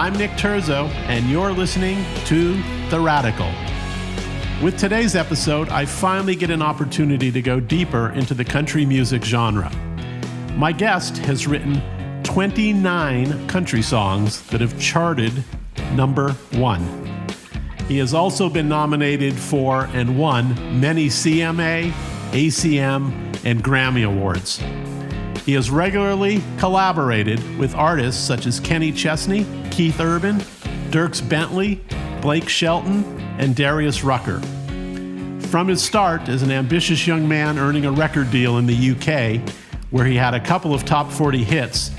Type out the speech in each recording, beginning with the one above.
I'm Nick Terzo, and you're listening to The Radical. With today's episode, I finally get an opportunity to go deeper into the country music genre. My guest has written 29 country songs that have charted number one. He has also been nominated for and won many CMA, ACM, and Grammy Awards. He has regularly collaborated with artists such as Kenny Chesney, Keith Urban, Dierks Bentley, Blake Shelton, and Darius Rucker. From his start as an ambitious young man earning a record deal in the UK, where he had a couple of top 40 hits,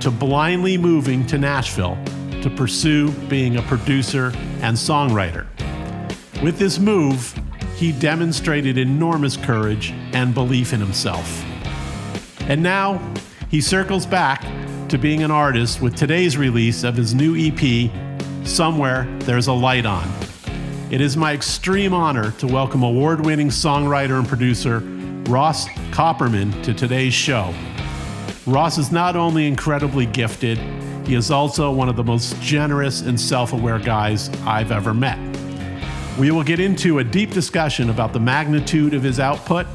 to blindly moving to Nashville to pursue being a producer and songwriter. With this move, he demonstrated enormous courage and belief in himself. And now, he circles back to being an artist with today's release of his new EP, Somewhere There's a Light On. It is my extreme honor to welcome award-winning songwriter and producer Ross Copperman to today's show. Ross is not only incredibly gifted, he is also one of the most generous and self-aware guys I've ever met. We will get into a deep discussion about the magnitude of his output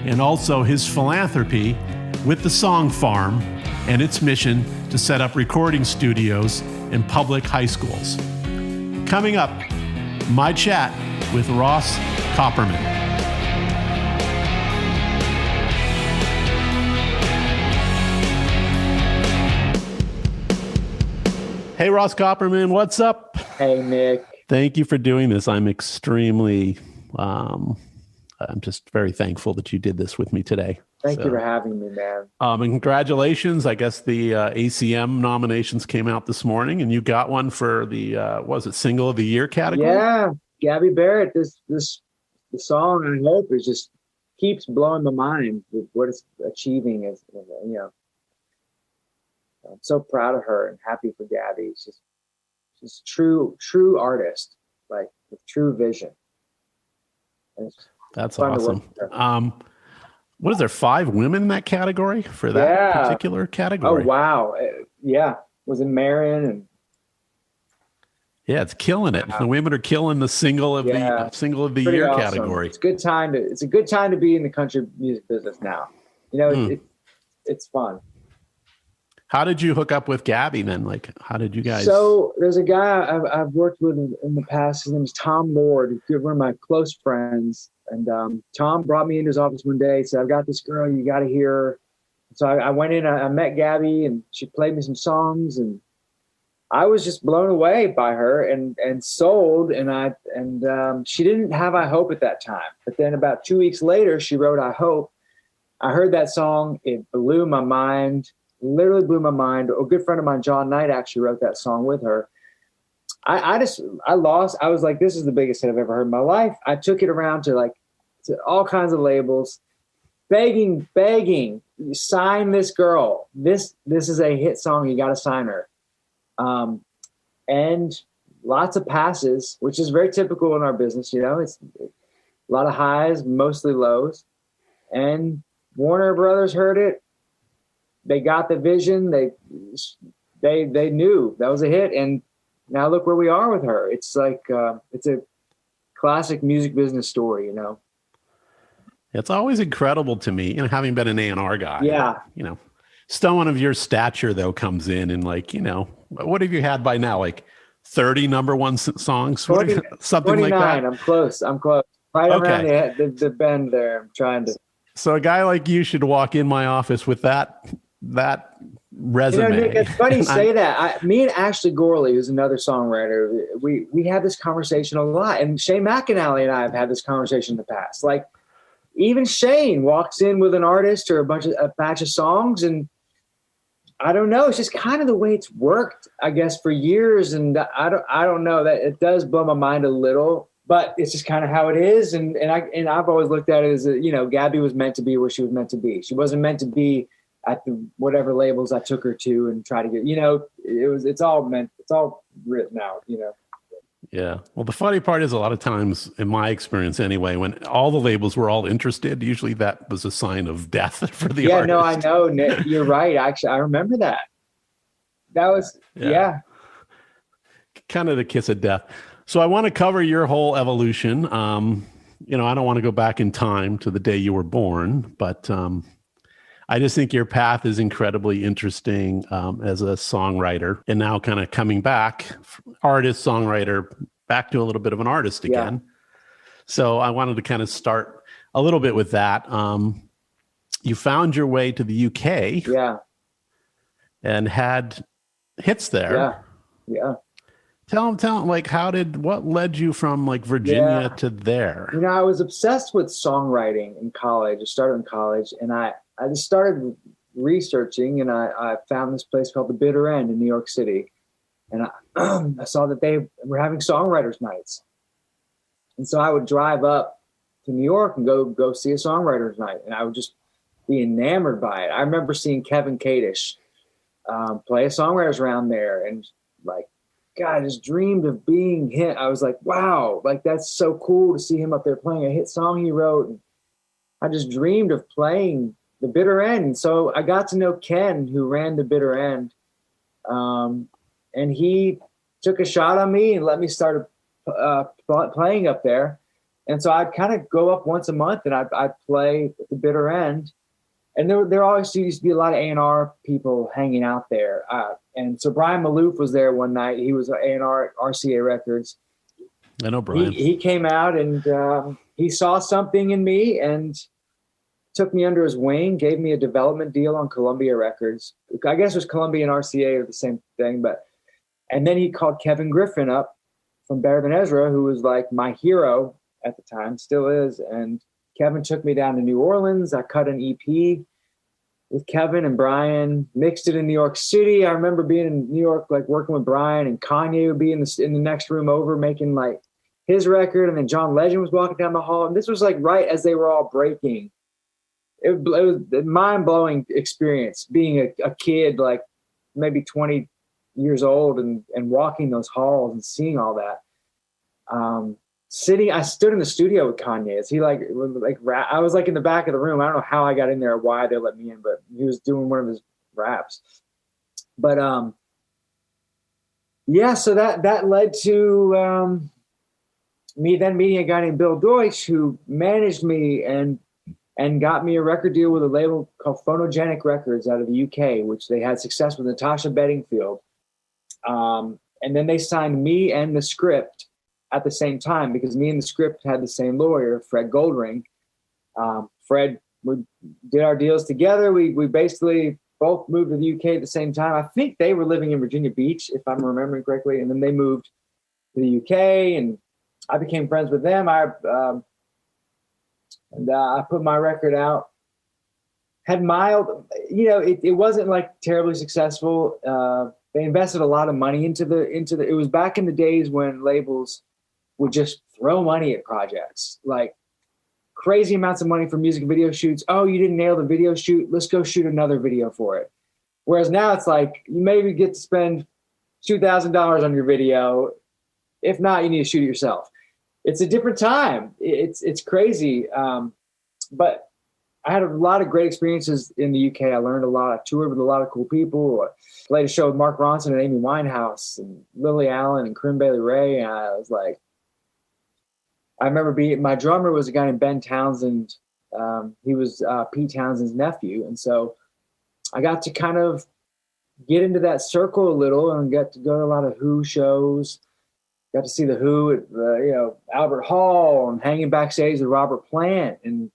and also his philanthropy with the Song Farm and its mission to set up recording studios in public high schools. Coming up, my chat with Ross Copperman. Hey, Ross Copperman, what's up? Hey, Nick. Thank you for doing this. I'm extremely, I'm just very thankful that you did this with me today. Thank you for having me, man. And congratulations. I guess the ACM nominations came out this morning, and you got one for the, was it Single of the Year category? Yeah, Gabby Barrett. The song, I hope, is just keeps blowing my mind with what it's achieving. As you know, I'm so proud of her and happy for Gabby. She's true artist, like with true vision. That's awesome. What is there, 5 women in that category for that particular category? Oh, wow. Yeah. Was it Marion? And yeah, it's killing it. The women are killing the single of the year awesome category. It's a good time to be in the country music business now. You know, it's fun. How did you hook up with Gabby then? Like, how did you guys? So there's a guy I've worked with in the past. His name is Tom Lord. He's one of my close friends. And Tom brought me into his office one day, said, I've got this girl, you got to hear her. So I went in, I met Gabby, and she played me some songs, and I was just blown away by her and sold. And she didn't have I Hope at that time. But then about 2 weeks later, she wrote I Hope. I heard that song. It blew my mind, literally blew my mind. A good friend of mine, John Knight, actually wrote that song with her. I was like, this is the biggest hit I've ever heard in my life. I took it around to all kinds of labels, begging, sign this girl. This is a hit song. You got to sign her. And lots of passes, which is very typical in our business. You know, it's a lot of highs, mostly lows. And Warner Brothers heard it. They got the vision. They knew that was a hit. And now look where we are with her. It's like, it's a classic music business story, you know? It's always incredible to me, having been an A&R guy. Yeah. Someone of your stature, though, comes in and what have you had by now? Like 30 number one songs? 20, something like that? I'm close. Right around the bend there. I'm trying to. So a guy like you should walk in my office with that resume. Nick, it's funny you say that. Me and Ashley Gorley, who's another songwriter, we have this conversation a lot. And Shane McAnally and I have had this conversation in the past. Like, even Shane walks in with an artist or a batch of songs, and I don't know. It's just kind of the way it's worked, I guess, for years. And I don't know, that it does blow my mind a little, but it's just kind of how it is. And I've always looked at it as Gabby was meant to be where she was meant to be. She wasn't meant to be at the whatever labels I took her to and try to get, it's all written out, Yeah. Well, the funny part is a lot of times, in my experience anyway, when all the labels were all interested, usually that was a sign of death for the artist. Yeah, no, I know. Nick, you're right. Actually, I remember that. That was, yeah. kind of the kiss of death. So I want to cover your whole evolution. I don't want to go back in time to the day you were born, but I just think your path is incredibly interesting as a songwriter, and now kind of coming back, artist, songwriter, back to a little bit of an artist again. Yeah. So I wanted to kind of start a little bit with that. You found your way to the UK, and had hits there. Yeah. Tell them, like, what led you from like Virginia to there? I was obsessed with songwriting in college. I started in college, and I just started researching, and I found this place called The Bitter End in New York City. And I saw that they were having songwriters nights. And so I would drive up to New York and go see a songwriters night. And I would just be enamored by it. I remember seeing Kevin Kadish play a songwriters round there, and like, God, I just dreamed of being him. I was like, wow, like that's so cool to see him up there playing a hit song he wrote. And I just dreamed of playing The Bitter End. And so I got to know Ken, who ran The Bitter End. And he took a shot on me and let me start playing up there. And so I'd kind of go up once a month, and I'd play at The Bitter End. And there always used to be a lot of A&R people hanging out there. And so Brian Malouf was there one night. He was A&R at RCA Records. I know Brian. He came out, and he saw something in me and took me under his wing, gave me a development deal on Columbia Records. I guess it was Columbia and RCA are the same thing. And then he called Kevin Griffin up from Better Than Ezra, who was like my hero at the time, still is. And Kevin took me down to New Orleans. I cut an EP with Kevin and Brian, mixed it in New York City. I remember being in New York, like working with Brian, and Kanye would be in the next room over making like his record. And then John Legend was walking down the hall. And this was like right as they were all breaking. It was a mind-blowing experience being a kid, like maybe 20 years old, and walking those halls and seeing all that. I stood in the studio with Kanye. I was like in the back of the room. I don't know how I got in there or why they let me in, but he was doing one of his raps. But so that led to me then meeting a guy named Bill Deutsch, who managed me and got me a record deal with a label called Phonogenic Records out of the UK, which they had success with Natasha Bedingfield. And then they signed me and the script at the same time, because me and the script had the same lawyer, Fred Goldring. Fred, we did our deals together. We basically both moved to the UK at the same time. I think they were living in Virginia Beach, if I'm remembering correctly. And then they moved to the UK, and I became friends with them. I put my record out. Had mild, it wasn't like terribly successful. They invested a lot of money into it was back in the days when labels would just throw money at projects, like crazy amounts of money for music video shoots. Oh, you didn't nail the video shoot. Let's go shoot another video for it. Whereas now it's like, you maybe get to spend $2,000 on your video. If not, you need to shoot it yourself. It's a different time. It's crazy. But I had a lot of great experiences in the UK. I learned a lot. I toured with a lot of cool people. I played a show with Mark Ronson and Amy Winehouse and Lily Allen and Corinne Bailey Rae. And I was like, I remember my drummer was a guy named Ben Townsend. He was Pete Townsend's nephew. And so I got to kind of get into that circle a little and get to go to a lot of Who shows. Got to see the Who at Albert Hall, and hanging backstage with Robert Plant, and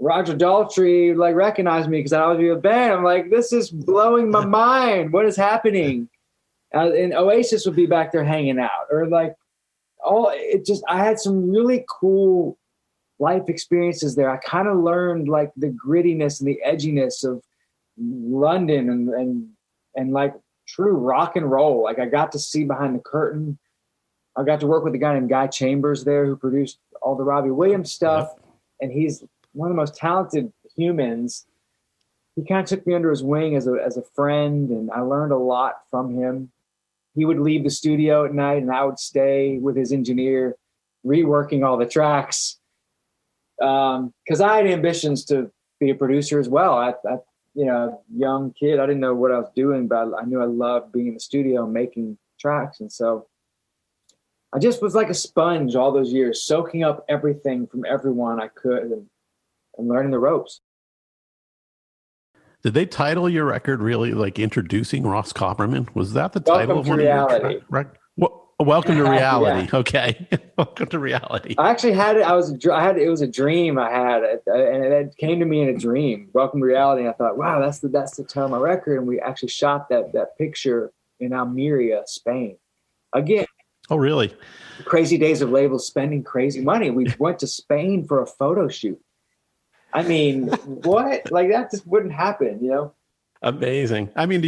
Roger Daltrey recognized me because I was with a band. I'm like, this is blowing my mind. What is happening? And Oasis would be back there hanging out, or I had some really cool life experiences there. I kind of learned like the grittiness and the edginess of London and like true rock and roll. Like I got to see behind the curtain. I got to work with a guy named Guy Chambers there, who produced all the Robbie Williams stuff. Yep. And he's one of the most talented humans. He kind of took me under his wing as a friend, and I learned a lot from him. He would leave the studio at night, and I would stay with his engineer, reworking all the tracks. Because I had ambitions to be a producer as well. I young kid, I didn't know what I was doing, but I knew I loved being in the studio and making tracks. And so I just was like a sponge all those years, soaking up everything from everyone I could and learning the ropes. Did they title your record really like Introducing Ross Copperman? Was that the Welcome title of to one reality. of your records? Welcome to reality. Yeah. Okay. Welcome to reality. I actually had it. It was a dream I had, and it came to me in a dream. Welcome to reality. And I thought, wow, that's the title of my record. And we actually shot that picture in Almeria, Spain. Again. Oh, really? Crazy days of labels spending crazy money. We went to Spain for a photo shoot. I mean, what? Like that just wouldn't happen, you know? Amazing. I mean,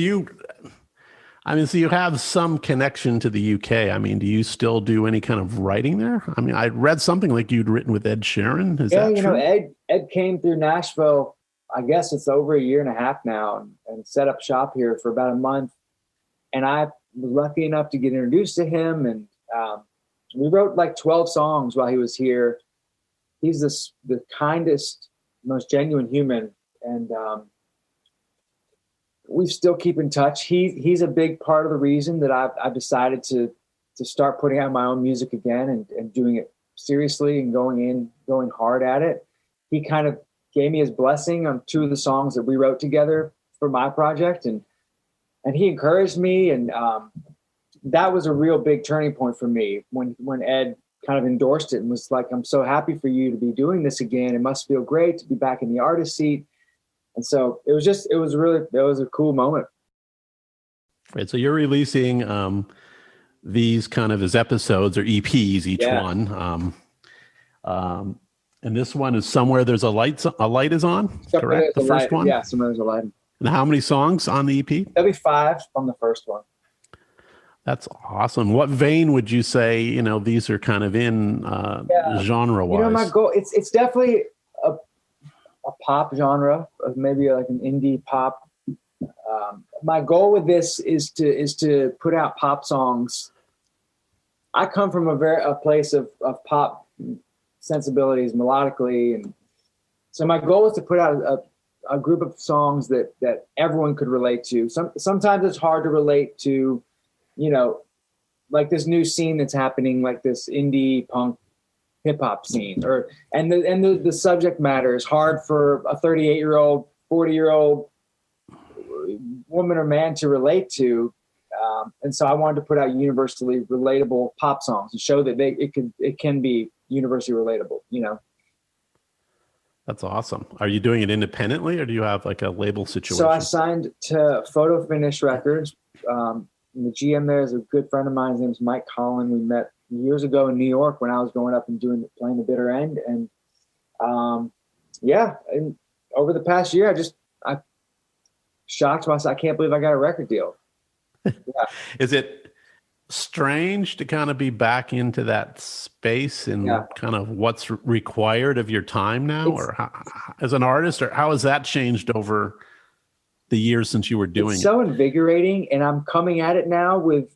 so you have some connection to the UK. I mean, do you still do any kind of writing there? I mean, I read something like you'd written with Ed Sheeran. Is that true? Ed came through Nashville. I guess it's over a year and a half now, and set up shop here for about a month. And I was lucky enough to get introduced to him, and we wrote like 12 songs while he was here. He's the kindest, most genuine human, and we still keep in touch. He's a big part of the reason that I've decided to start putting out my own music again and doing it seriously and going hard at it. He kind of gave me his blessing on 2 of the songs that we wrote together for my project, and he encouraged me, and that was a real big turning point for me when Ed kind of endorsed it and was like, I'm so happy for you to be doing this again. It must feel great to be back in the artist seat. And so it was a cool moment. Right. So you're releasing these kind of as episodes or EPs, each one. And this one is Somewhere There's a Light is on, correct? The first one? Yeah, Somewhere There's a Light. And how many songs on the EP? There'll be 5 on the first one. That's awesome. What vein would you say, these are kind of in genre-wise? My goal, it's definitely a pop genre, maybe like an indie pop. My goal with this is to put out pop songs. I come from a place of pop sensibilities melodically, and so my goal is to put out a group of songs that everyone could relate to. Sometimes it's hard to relate to, like this new scene that's happening, like this indie punk hip hop scene, and the subject matter is hard for a 38-year-old, 40-year-old woman or man to relate to. And so I wanted to put out universally relatable pop songs and show that it can be universally relatable, That's awesome. Are you doing it independently, or do you have like a label situation? So I signed to Photo Finish Records. The GM there is a good friend of mine. His name is Mike Collin. We met years ago in New York when I was going up and playing the bitter end. And and over the past year, I shocked myself. I can't believe I got a record deal. Yeah. Is it strange to kind of be back into that space and kind of what's required of your time now, or as an artist, or how has that changed over the years since you were doing it? It's so invigorating, and I'm coming at it now with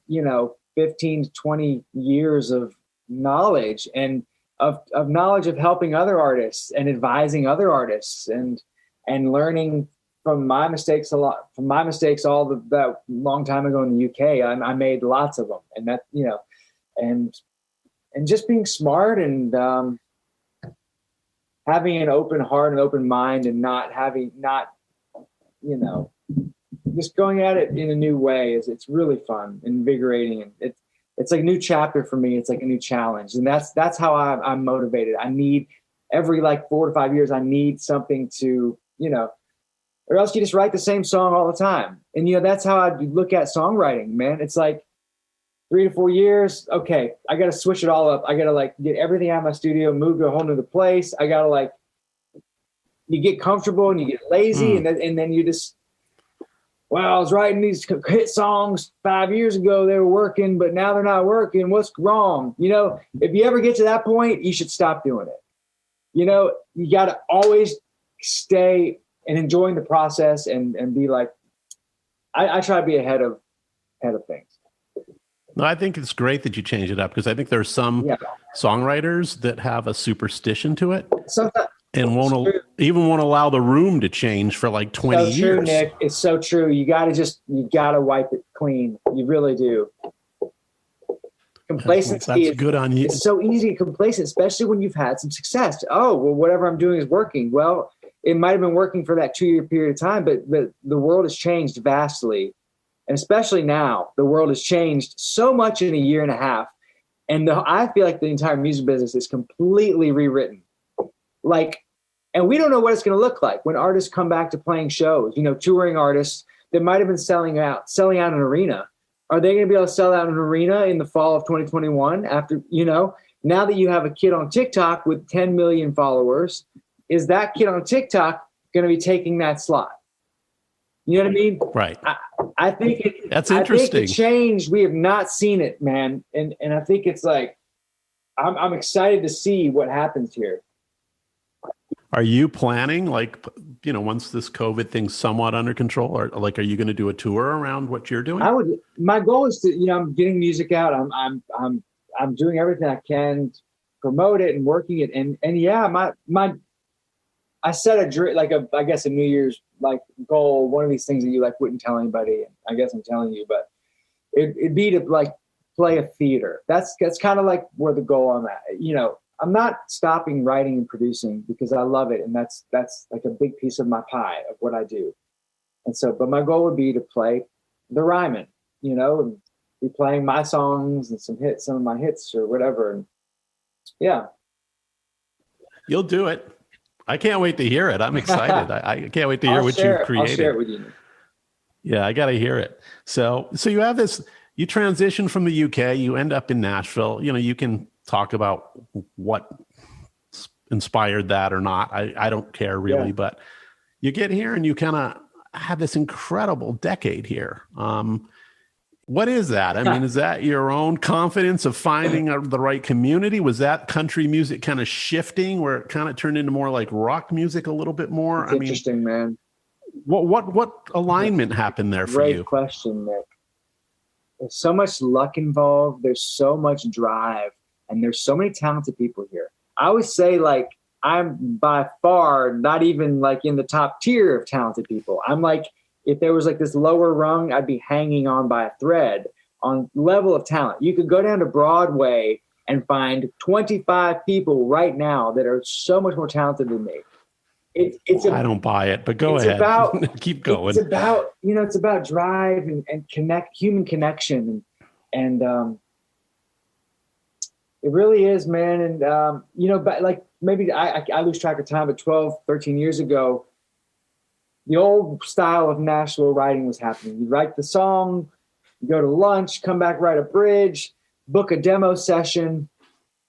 15 to 20 years of knowledge and of knowledge of helping other artists and advising other artists and learning from my mistakes that long time ago in the UK. I made lots of them, and that, and just being smart and having an open heart and open mind, and just going at it in a new way it's really fun, invigorating, and it's like a new chapter for me. It's like a new challenge, and that's how I'm motivated. I need every 4 to 5 years, I need something to, or else you just write the same song all the time. And that's how I look at songwriting, man. It's like 3 to 4 years. Okay, I got to switch it all up. I got to get everything out of my studio, move to a whole nother place. I got to you get comfortable and you get lazy, and then you just, I was writing these hit songs 5 years ago. They were working, but now they're not working. What's wrong? If you ever get to that point, you should stop doing it. You got to always stay and enjoying the process and be I try to be ahead of things. No, I think it's great that you change it up, because I think there's some songwriters that have a superstition to it. Sometimes. And won't allow the room to change for 20 years. True, Nick. It's so true. You gotta wipe it clean. You really do. Complacency That's good on you. It's so easy to complacent, especially when you've had some success. Oh, well, whatever I'm doing is working. Well, it might have been working for that 2-year period of time, but the world has changed vastly. And especially now, the world has changed so much in a year and a half. And I feel like the entire music business is completely rewritten. And we don't know what it's going to look like when artists come back to playing shows, touring artists that might have been selling out an arena. Are they going to be able to sell out an arena in the fall of 2021 after, now that you have a kid on TikTok with 10 million followers, is that kid on TikTok going to be taking that slot? You know what I mean? Right. I think that's interesting. I think it changed. We have not seen it, man. And I think it's like, I'm excited to see what happens here. Are you planning, once this COVID thing's somewhat under control, or are you going to do a tour around what you're doing? My goal is to, I'm getting music out. I'm doing everything I can to promote it and working it. And yeah, I set I guess a New Year's goal, one of these things that you wouldn't tell anybody. I guess I'm telling you, but it'd be to play a theater. That's kind of where the goal I'm at, I'm not stopping writing and producing because I love it. And that's a big piece of my pie of what I do. And so, but my goal would be to play the Ryman, and be playing my songs and some of my hits or whatever. And yeah. You'll do it. I can't wait to hear it. I'm excited. I can't wait to hear what you created. I'll share it with you. Yeah, I got to hear it. So you have this, you transition from the UK, you end up in Nashville. You can talk about what inspired that or not. I don't care really, but you get here and you kind of have this incredible decade here. What is that? I mean, is that your own confidence of finding the right community? Was that country music kind of shifting where it kind of turned into more like rock music a little bit more? It's interesting, man. What alignment happened there for you? Great question, Nick. There's so much luck involved. There's so much drive. And there's so many talented people here. I always say, I'm by far not even in the top tier of talented people. I'm if there was this lower rung, I'd be hanging on by a thread on level of talent. You could go down to Broadway and find 25 people right now that are so much more talented than me. I don't buy it, but go ahead. Keep going. It's about, it's about drive and human connection and it really is, man. And, but maybe I lose track of time, but 12, 13 years ago, the old style of Nashville writing was happening. You write the song, you go to lunch, come back, write a bridge, book a demo session,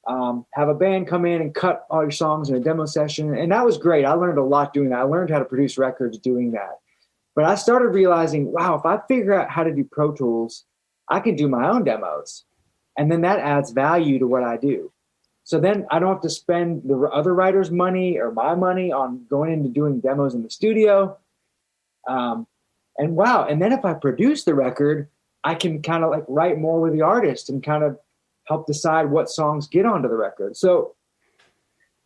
have a band come in and cut all your songs in a demo session. And that was great. I learned a lot doing that. I learned how to produce records doing that. But I started realizing, wow, if I figure out how to do Pro Tools, I can do my own demos. And then that adds value to what I do. So then I don't have to spend the other writers' money or my money on going into doing demos in the studio. And then if I produce the record, I can kind of write more with the artist and kind of help decide what songs get onto the record. So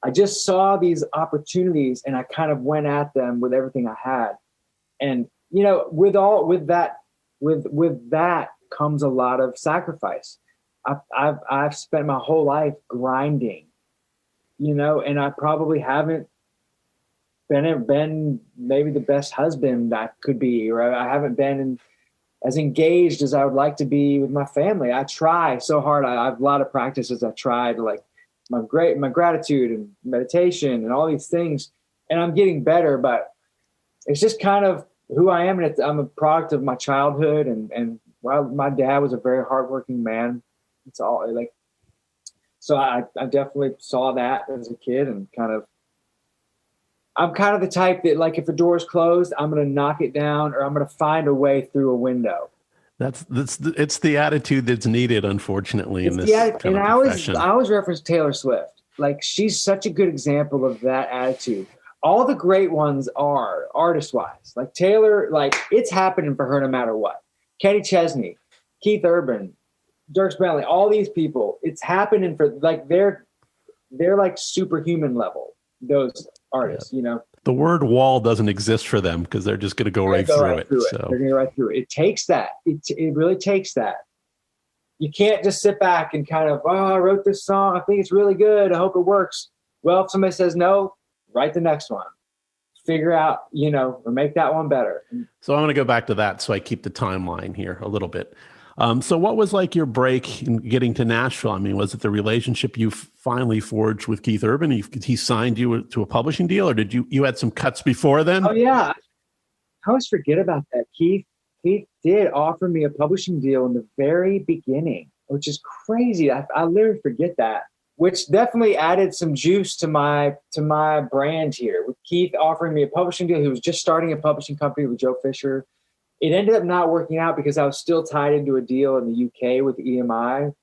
I just saw these opportunities and I kind of went at them with everything I had. And, with that comes a lot of sacrifice. I've spent my whole life grinding, and I probably haven't been maybe the best husband I could be, or I haven't been as engaged as I would like to be with my family. I try so hard. I have a lot of practices. I tried my gratitude and meditation and all these things, and I'm getting better, but it's just kind of who I am. And I'm a product of my childhood and my dad was a very hardworking man. It's all so I definitely saw that as a kid and I'm kind of the type that if a door is closed, I'm going to knock it down or I'm going to find a way through a window. It's the attitude that's needed, unfortunately, in this kind of profession. I always reference Taylor Swift. She's such a good example of that attitude. All the great ones are artist-wise. Taylor, it's happening for her no matter what. Kenny Chesney, Keith Urban, Dierks Bentley, all these people, it's happening for they're superhuman level, those artists, The word wall doesn't exist for them because they're just going to go right through it. So they're going to go right through it. It takes that. It really takes that. you can't just sit back and kind of, oh, I wrote this song. I think it's really good. I hope it works. Well, if somebody says no, write the next one. Figure out, or make that one better. So I'm going to go back to that so I keep the timeline here a little bit. So what was like your break in getting to Nashville? I mean, was it the relationship you finally forged with Keith Urban? He signed you to a publishing deal, or did you had some cuts before then? Oh, yeah. I always forget about that. Keith did offer me a publishing deal in the very beginning, which is crazy. I literally forget that, which definitely added some juice to my brand here. With Keith offering me a publishing deal, he was just starting a publishing company with Joe Fisher. It ended up not working out because I was still tied into a deal in the UK with EMI.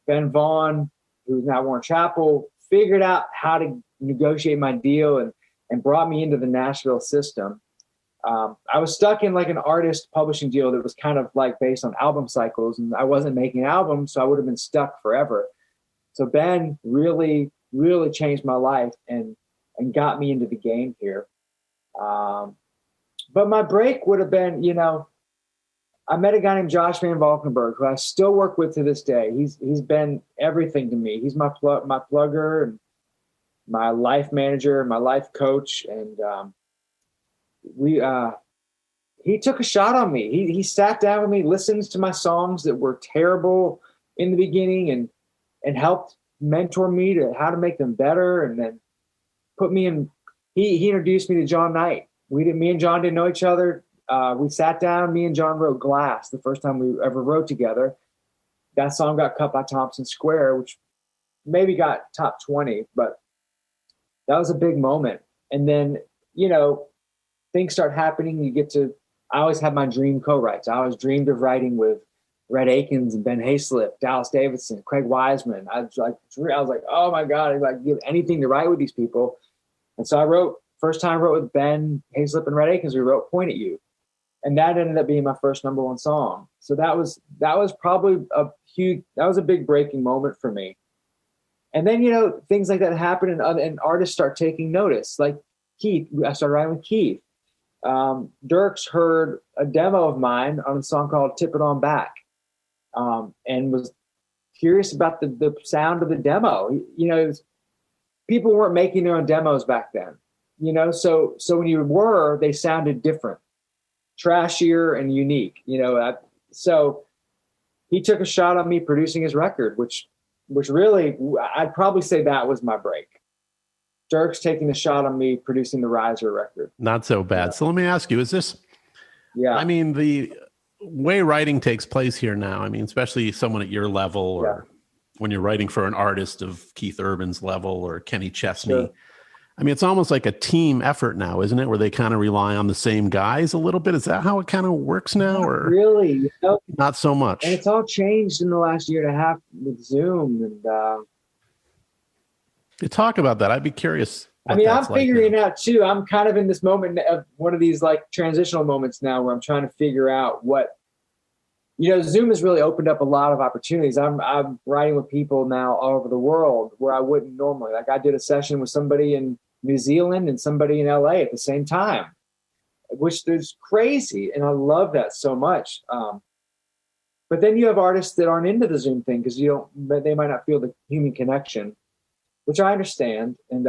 Ben Vaughn, who's now Warren Chappell, figured out how to negotiate my deal and brought me into the Nashville system. I was stuck in like an artist publishing deal that was kind of like based on album cycles, and I wasn't making albums, so I would have been stuck forever. So Ben really, really changed my life and got me into the game here. But my break would have been, I met a guy named Josh Van Valkenburg, who I still work with to this day. He's been everything to me. He's my plugger and my life manager, my life coach, and he took a shot on me. He sat down with me, listened to my songs that were terrible in the beginning, and helped mentor me to how to make them better, and then put me in. He introduced me to John Knight. Me and John didn't know each other. We sat down. Me and John wrote "Glass" the first time we ever wrote together. That song got cut by Thompson Square, which maybe got top 20, but that was a big moment. And then things start happening. I always had my dream co-writes. I always dreamed of writing with Rhett Akins and Ben Hayslip, Dallas Davidson, Craig Wiseman. I was like, oh my God, I'd give anything to write with these people. And so first time I wrote with Ben Hayslip and Rhett Akins, we wrote Point at You. And that ended up being my first number one song. So that was probably a big breaking moment for me. And then, things like that happen and artists start taking notice. Like Keith, I started writing with Keith. Dirks heard a demo of mine on a song called Tip It On Back, and was curious about the sound of the demo. People weren't making their own demos back then, so when they sounded different, trashier and unique, so he took a shot on me producing his record, which really, I'd probably say that was my break. Dirk's taking a shot on me producing the Riser record. Not so bad. Yeah. So let me ask you, is this, I mean, the way writing takes place here now, I mean, especially someone at your level or when you're writing for an artist of Keith Urban's level or Kenny Chesney, sure. I mean, it's almost like a team effort now, isn't it? Where they kind of rely on the same guys a little bit. Is that how it kind of works now? Not or really? Not so much. And it's all changed in the last year and a half with Zoom. And you talk about that. I'd be curious. I mean, I'm figuring it out too. I'm kind of in this moment of one of these like transitional moments now where I'm trying to figure out what, Zoom has really opened up a lot of opportunities. I'm writing with people now all over the world where I wouldn't normally. Like I did a session with somebody in New Zealand and somebody in LA at the same time, which is crazy. And I love that so much. But then you have artists that aren't into the Zoom thing because they might not feel the human connection, which I understand. And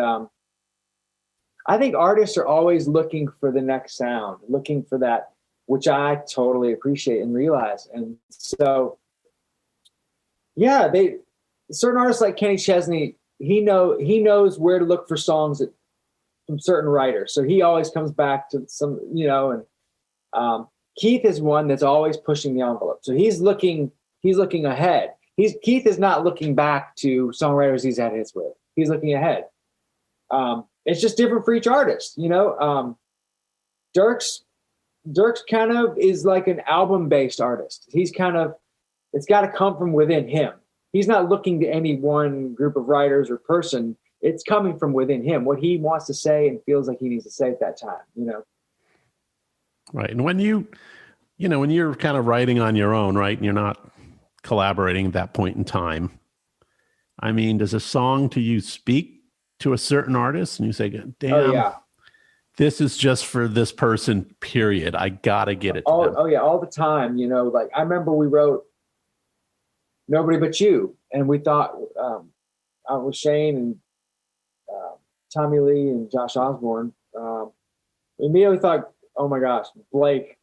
I think artists are always looking for the next sound, looking for that, which I totally appreciate and realize. And so, certain artists like Kenny Chesney, he knows where to look for songs from certain writers. So he always comes back to some, and Keith is one that's always pushing the envelope. So he's looking ahead. Keith is not looking back to songwriters he's had hits with. He's looking ahead. It's just different for each artist, Dirks kind of is like an album-based artist. It's got to come from within him. He's not looking to any one group of writers or person. It's coming from within him, what he wants to say and feels like he needs to say at that time, Right. And when when you're kind of writing on your own, right, and you're not collaborating at that point in time, I mean, does a song to you speak to a certain artist and you say, damn, this is just for this person, period. I got to get it. All the time. Like I remember we wrote Nobody But You. And we thought, with Shane and Tommy Lee and Josh Osborne, we immediately thought, oh my gosh, Blake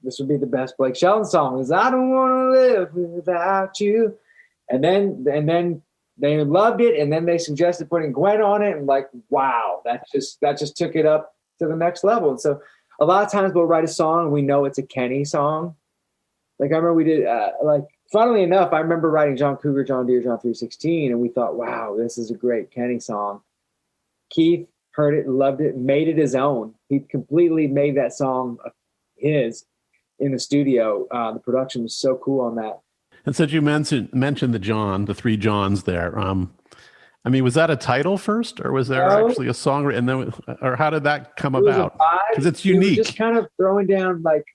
this would be the best Blake Shelton song. Is I don't want to live without you. And then they loved it. And then they suggested putting Gwen on it. And like, wow, that just took it up to the next level. And so a lot of times we'll write a song and we know it's a Kenny song. Like I remember we did, funnily enough, I remember writing John Cougar, John Deere, John 316, and we thought, wow, this is a great Kenny song. Keith heard it, loved it, made it his own. He completely made that song his in the studio. The production was so cool on that. And since you mentioned the three Johns there, I mean, was that a title first, or was there actually a song? And then, or how did that come about? Because it's unique. We were just kind of throwing down like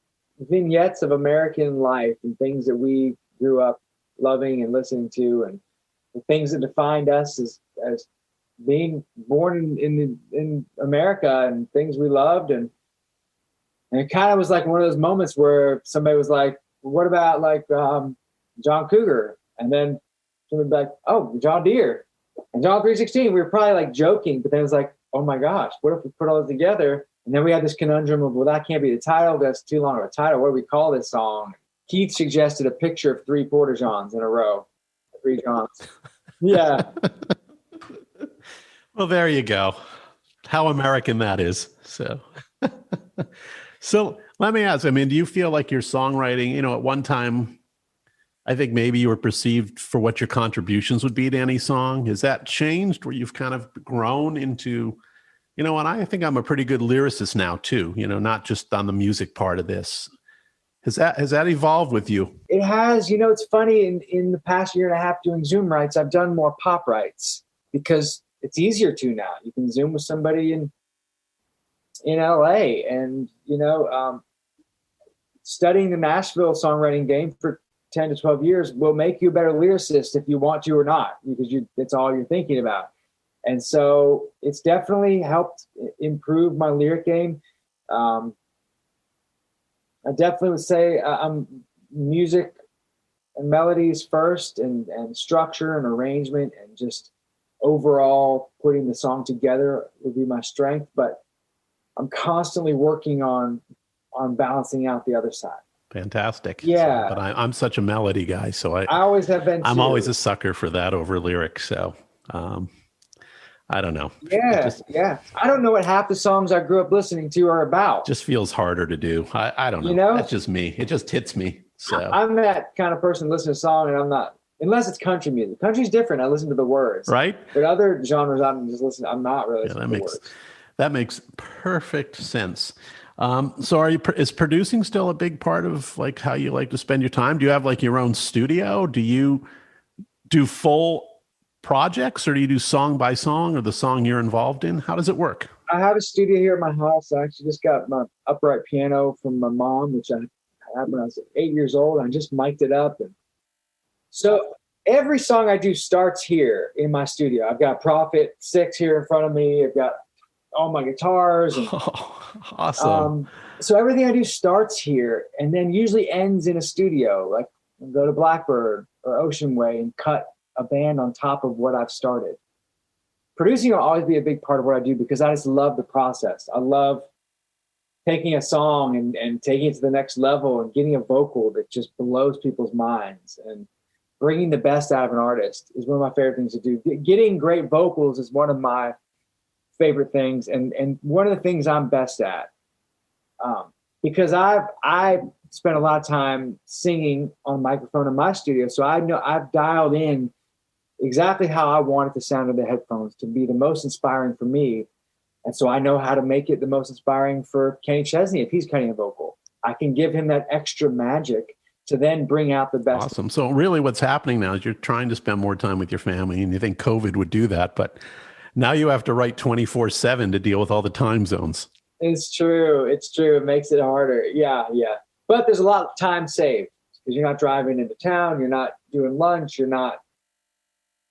vignettes of American life and things that we grew up loving and listening to, and the things that defined us as being born in America, and things we loved. And it kind of was like one of those moments where somebody was like, what about like John Cougar? And then somebody would be like, oh, John Deere and John 316. We were probably like joking, but then it was like, oh my gosh, what if we put all this together? And then we had this conundrum of, well, that can't be the title. That's too long of a title. What do we call this song? Keith suggested a picture of 3 Porta Johns in a row. 3 Johns. Yeah. Well, there you go. How American that is. So, so let me ask, I mean, do you feel like your songwriting, at one time, I think maybe you were perceived for what your contributions would be to any song. Has that changed where you've kind of grown into, and I think I'm a pretty good lyricist now too, not just on the music part of this. Has that evolved with you? It has. It's funny, in the past year and a half doing Zoom writes, I've done more pop writes because it's easier to now. You can Zoom with somebody in LA, and, studying the Nashville songwriting game for 10 to 12 years will make you a better lyricist if you want to or not, because it's all you're thinking about. And so it's definitely helped improve my lyric game. I definitely would say I'm music and melodies first, and structure and arrangement and just overall putting the song together would be my strength. But I'm constantly working on balancing out the other side. Fantastic. Yeah. So, but I'm such a melody guy, so I always have been. I'm always a sucker for that over lyrics. So I don't know. Yeah. I don't know what half the songs I grew up listening to are about. Just feels harder to do. I don't know. That's just me. It just hits me. So I'm that kind of person listening to a song, and I'm not, unless it's country music. Country's different. I listen to the words. Right. But other genres, I'm not really listening to the words. That makes perfect sense. So is producing still a big part of like how you like to spend your time? Do you have like your own studio? Do you do full projects, or do you do song by song, or the song you're involved in? How does it work? I have a studio here at my house. I actually just got my upright piano from my mom, which I had when I was 8 years old. I just mic'd it up. And so every song I do starts here in my studio. I've got Prophet 6 here in front of me. I've got all my guitars. And, awesome. So everything I do starts here and then usually ends in a studio. Like I'll go to Blackbird or Ocean Way and cut a band on top of what I've started. Producing will always be a big part of what I do because I just love the process. I love taking a song and taking it to the next level and getting a vocal that just blows people's minds, and bringing the best out of an artist is one of my favorite things to do. Getting great vocals is one of my favorite things, and one of the things I'm best at, because I spent a lot of time singing on microphone in my studio, so I know I've dialed in exactly how I wanted the sound of the headphones to be the most inspiring for me. And so I know how to make it the most inspiring for Kenny Chesney if he's cutting a vocal. I can give him that extra magic to then bring out the best. Awesome. So really what's happening now is you're trying to spend more time with your family, and you think COVID would do that, but now you have to write 24/7 to deal with all the time zones. It's true. It's true. It makes it harder. Yeah. But there's a lot of time saved because you're not driving into town. You're not doing lunch.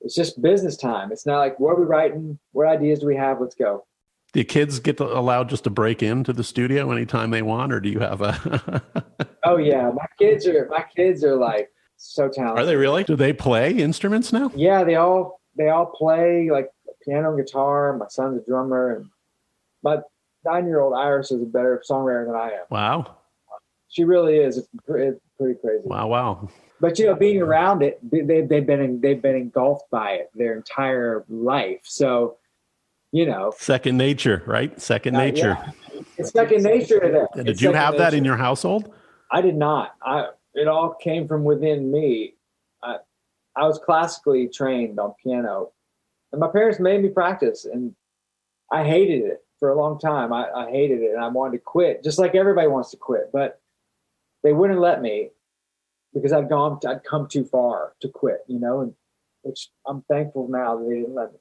It's just business time. It's not like, what are we writing? What ideas do we have? Let's go. Do kids get allowed just to break into the studio anytime they want, or do you have a? Oh yeah, my kids are like So talented. Are they really? Do they play instruments now? Yeah, they all play like piano and guitar. My son's a drummer, and my 9-year-old Iris is a better songwriter than I am. Wow. She really is. It's pretty crazy. Wow. But being around it, they've been engulfed by it their entire life. So, second nature, right? Second nature. Yeah. It's second nature to them. Did you have that in your household? I did not. It all came from within me. I was classically trained on piano, and my parents made me practice, and I hated it for a long time. I hated it, and I wanted to quit, just like everybody wants to quit, but they wouldn't let me because I'd come too far to quit, and which I'm thankful now that they didn't let me.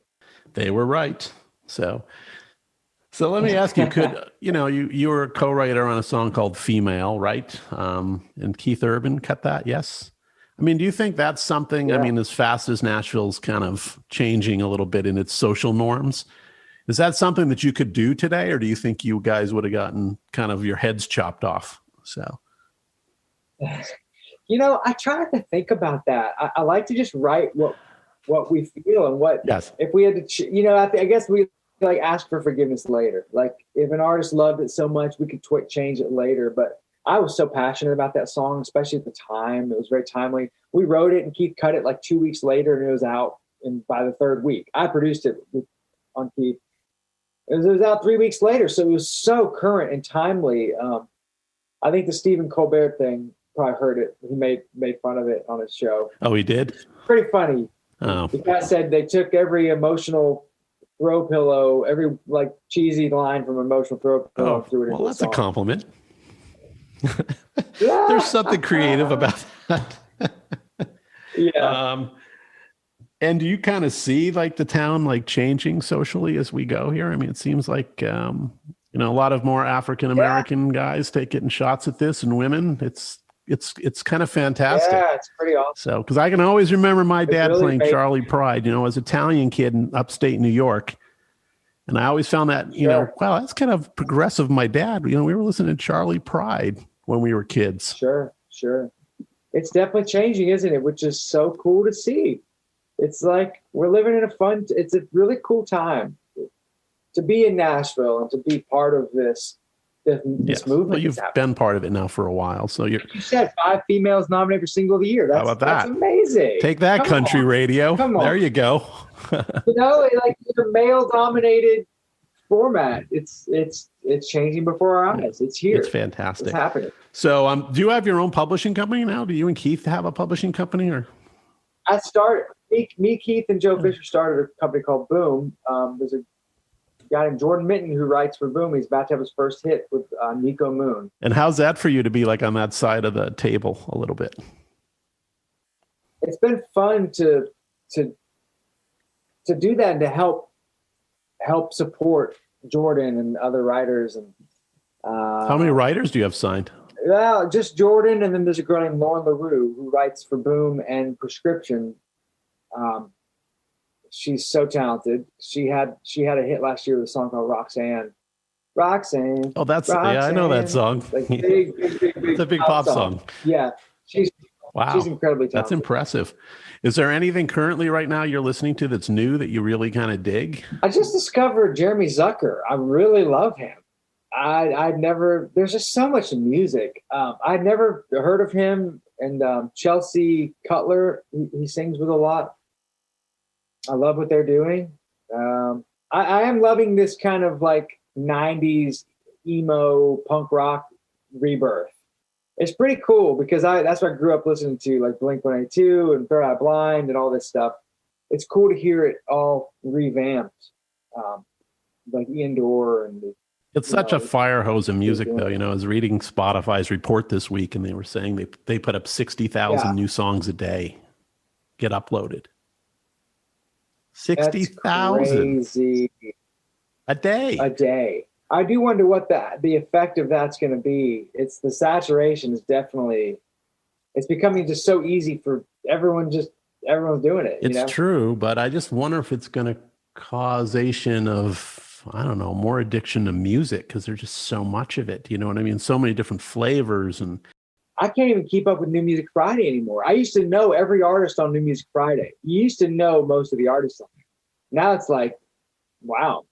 They were right. So let me ask you, you were a co-writer on a song called Female, right? And Keith Urban cut that, yes? I mean, do you think that's something, as fast as Nashville's kind of changing a little bit in its social norms, is that something that you could do today, or do you think you guys would have gotten kind of your heads chopped off? So, I try not to think about that. I like to just write what we feel and what, yes. If we had to, I guess we like ask for forgiveness later. Like if an artist loved it so much, we could change it later. But I was so passionate about that song, especially at the time. It was very timely. We wrote it and Keith cut it like 2 weeks later, and it was out by the third week. I produced it on Keith. It was out 3 weeks later, so it was so current and timely. I think the Stephen Colbert thing, probably heard it. He made fun of it on his show. Oh, he did? It's pretty funny. Oh. The guy said they took every emotional throw pillow, every like cheesy line from emotional throw pillow and threw it into that's a song. A compliment. There's something creative about that. Yeah. And do you kind of see like the town like changing socially as we go here? I mean, it seems like a lot of more African American guys getting shots at this, and women. It's kind of fantastic. Yeah, it's pretty awesome. So, because I can always remember my dad really playing Charlie Pride, as an Italian kid in upstate New York. And I always found that, wow, that's kind of progressive. My dad, we were listening to Charlie Pride when we were kids. Sure. It's definitely changing, isn't it? Which is so cool to see. It's like we're living in it's a really cool time to be in Nashville and to be part of this movement. Well, you've been part of it now for a while. So you said 5 females nominated for single of the year. How about that? That's amazing. Take that, country radio. Come on. There you go. Like the male dominated format. It's changing before our eyes. It's here. It's fantastic. It's happening. So do you have your own publishing company now? Do you and Keith have a publishing company, or? I started me, Keith, and Joe Fisher started a company called Boom. There's a guy named Jordan Minton who writes for Boom. He's about to have his first hit with Nico Moon. And how's that for you to be like on that side of the table a little bit? It's been fun to do that and to help support Jordan and other writers. And how many writers do you have signed? Well, just Jordan, and then there's a girl named Lauren LaRue who writes for Boom and Prescription. She's so talented. She had a hit last year with a song called Roxanne. Oh, Roxanne. Yeah, I know that song. Like big, it's a big pop song. Yeah, she's incredibly talented. That's impressive. Is there anything currently right now you're listening to that's new that you really kind of dig? I just discovered Jeremy Zucker. I really love him. There's just so much music. I'd never heard of him. And Chelsea Cutler, he sings with a lot. I love what they're doing. I am loving this kind of like 90s emo punk rock rebirth. It's pretty cool because that's what I grew up listening to, like Blink-182 and Third Eye Blind and all this stuff. It's cool to hear it all revamped, like Ian Dorr and it's such a fire hose of music, though. I was reading Spotify's report this week, and they were saying they put up 60,000 new songs a day get uploaded. 60,000 a day. I do wonder what the effect of that's going to be. It's the saturation is definitely. It's becoming just so easy for everyone. Everyone's doing it. It's true, but I just wonder if it's going to causation of. I don't know, more addiction to music because there's just so much of it. You know what I mean? So many different flavors. And I can't even keep up with New Music Friday anymore. I used to know every artist on New Music Friday. You used to know most of the artists on it. Now it's like, wow,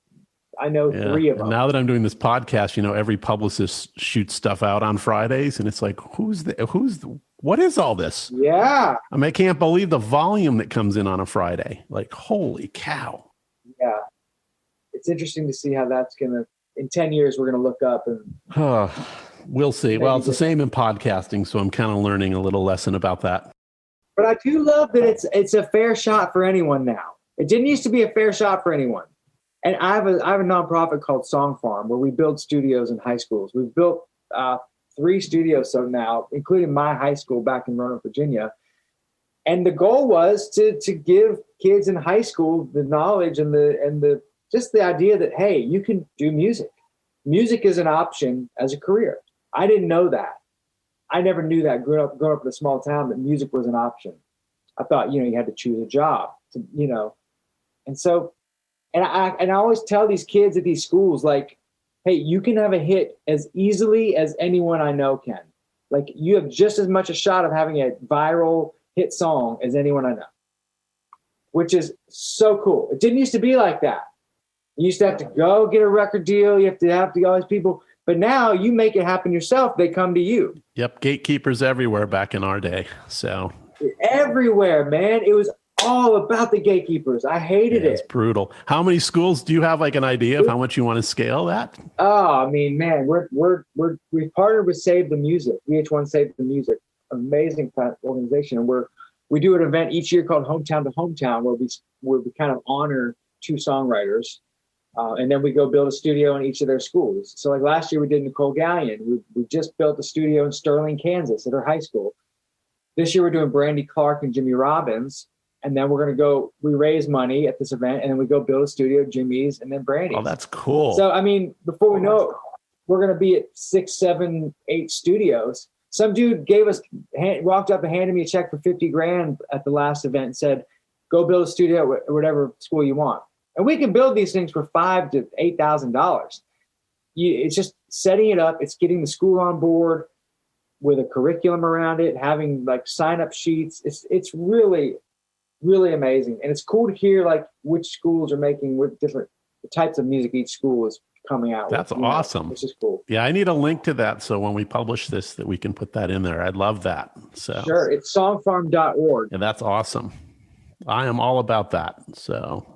I know 3 of them. And now that I'm doing this podcast, every publicist shoots stuff out on Fridays, and it's like, what is all this? Yeah. I mean, I can't believe the volume that comes in on a Friday. Like, holy cow. Yeah. It's interesting to see how that's going to, in 10 years, we're going to look up and. We'll see. Well, it's the same in podcasting, so I'm kind of learning a little lesson about that. But I do love that it's a fair shot for anyone now. It didn't used to be a fair shot for anyone. And I have a nonprofit called Song Farm where we build studios in high schools. We've built 3 studios so now, including my high school back in Roanoke, Virginia. And the goal was to give kids in high school the knowledge and the just the idea that, hey, you can do music. Music is an option as a career. I didn't know that. I never knew that growing up in a small town that music was an option. I thought, you had to choose a job, and so, and I always tell these kids at these schools, like, hey, you can have a hit as easily as anyone I know can. Like, you have just as much a shot of having a viral hit song as anyone I know, which is so cool. It didn't used to be like that. You used to have to go get a record deal. You have to all these people. But now you make it happen yourself. They come to you. Yep. Gatekeepers everywhere back in our day. So everywhere, man. It was all about the gatekeepers. I hated it. It's brutal. How many schools do you have like an idea of how much you want to scale that? Oh, I mean, man, we've partnered with Save the Music, VH1 Save the Music, amazing organization. And we do an event each year called Hometown to Hometown where we kind of honor 2 songwriters. And then we go build a studio in each of their schools. So like last year we did Nicole Gallion. We just built a studio in Sterling, Kansas at her high school. This year we're doing Brandy Clark and Jimmy Robbins. And then we're going to we raise money at this event. And then we go build a studio at Jimmy's and then Brandy's. Oh, that's cool. So, I mean, before we know it, we're going to be at 6, 7, 8 studios. Some dude walked up and handed me a check for $50,000 at the last event and said, go build a studio at whatever school you want. And we can build these things for $5,000 to $8,000. It's just setting it up. It's getting the school on board with a curriculum around it, having like sign-up sheets. It's really, really amazing. And it's cool to hear like which schools are making with different types of music each school is coming out. That's awesome. Which is cool. Yeah, I need a link to that so when we publish this that we can put that in there. I'd love that. So sure, it's songfarm.org. And that's awesome. I am all about that. So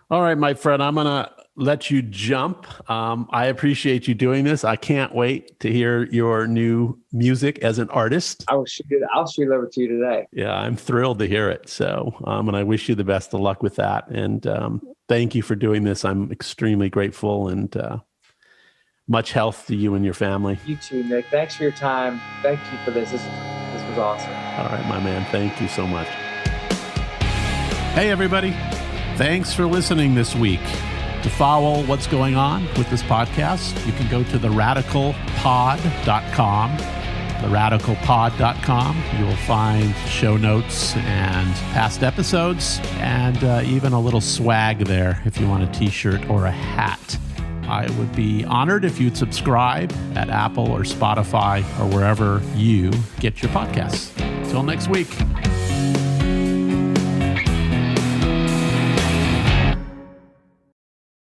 all right, my friend, I'm going to let you jump. I appreciate you doing this. I can't wait to hear your new music as an artist. I'll shoot it over to you today. Yeah, I'm thrilled to hear it. So, and I wish you the best of luck with that. And thank you for doing this. I'm extremely grateful and much health to you and your family. You too, Nick. Thanks for your time. Thank you for this. This was awesome. All right, my man. Thank you so much. Hey, everybody. Thanks for listening this week. To follow what's going on with this podcast, you can go to theradicalpod.com. Theradicalpod.com. You will find show notes and past episodes and even a little swag there if you want a t-shirt or a hat. I would be honored if you'd subscribe at Apple or Spotify or wherever you get your podcasts. Until next week.